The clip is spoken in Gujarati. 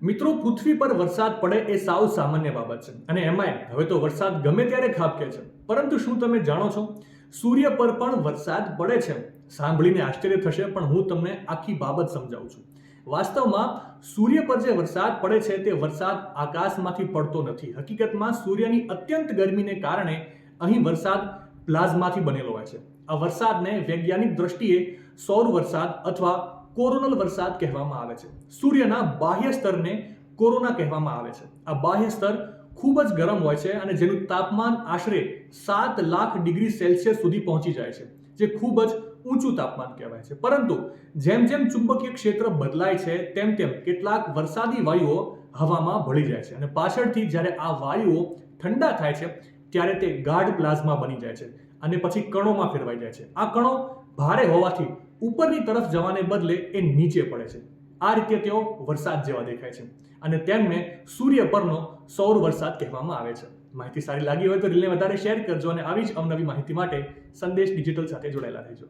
મિત્રો, પૃથ્વી પર વરસાદ પડે એ સાવ સામાન્ય બાબત છે અને એમાંય હવે તો વરસાદ ગમે ત્યારે ખાબકે છે. પરંતુ શું તમે જાણો છો, સૂર્ય પર પણ વરસાદ પડે છે? સાંભળીને આશ્ચર્ય થશે, પણ હું તમને આખી બાબત સમજાવું છું. વાસ્તવમાં સૂર્ય પર જે વરસાદ પડે છે તે વરસાદ આકાશમાંથી પડતો નથી. હકીકતમાં સૂર્યની અત્યંત ગરમીને કારણે અહીં વરસાદ પ્લાઝમાથી બનેલો હોય છે. આ વરસાદને વૈજ્ઞાનિક દ્રષ્ટિએ સૌર વરસાદ અથવા કોરોનલ વરસાદ કહેવામાં આવે છે. સૂર્યના બાહ્ય સ્તરને કોરોના કહેવામાં આવે છે. આ બાહ્ય સ્તર ખૂબ જ ગરમ હોય છે અને જેનું તાપમાન આશરે 7 લાખ ડિગ્રી સેલ્સિયસ સુધી પહોંચી જાય છે, જે ખૂબ જ ઊંચું તાપમાન કહેવાય છે. પરંતુ જેમ જેમ ચુંબકીય ક્ષેત્ર બદલાય છે તેમ તેમ કેટલાક વરસાદી વાયુઓ હવામાં ભળી જાય છે અને પાછળથી જ્યારે આ વાયુઓ ઠંડા થાય છે ત્યારે તે ગાઢ પ્લાઝમા બની જાય છે અને પછી કણોમાં ફેરવાઈ જાય છે. આ કણો ભારે હોવાથી ઉપરની તરફ જવાને બદલે એ નીચે પડે છે. આ રીતે તેઓ વરસાદ જેવા દેખાય છે અને તેમને સૂર્ય પરનો સૌર વરસાદ કહેવામાં આવે છે. માહિતી સારી લાગી હોય તો રીલને વધારે શેર કરજો અને આવી જ અવનવી માહિતી માટે સંદેશ ડિજિટલ સાથે જોડાયેલા રહેજો.